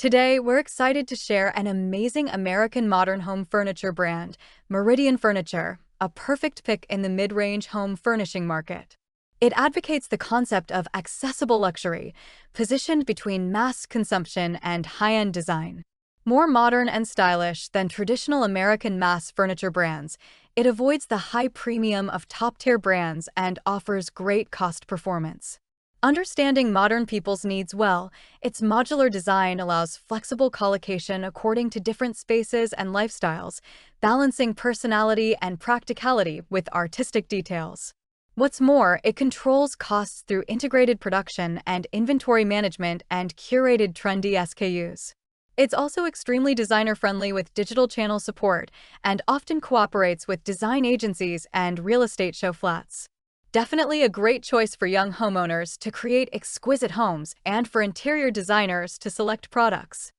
Today, we're excited to share an amazing American modern home furniture brand, Meridian Furniture, a perfect pick in the mid-range home furnishing market. It advocates the concept of accessible luxury, positioned between mass consumption and high-end design. More modern and stylish than traditional American mass furniture brands, it avoids the high premium of top-tier brands and offers great cost performance. Understanding modern people's needs well, its modular design allows flexible colocation according to different spaces and lifestyles, balancing personality and practicality with artistic details. What's more, it controls costs through integrated production and inventory management and curated trendy SKUs. It's also extremely designer-friendly with digital channel support and often cooperates with design agencies and real estate show flats. Definitely a great choice for young homeowners to create exquisite homes and for interior designers to select products.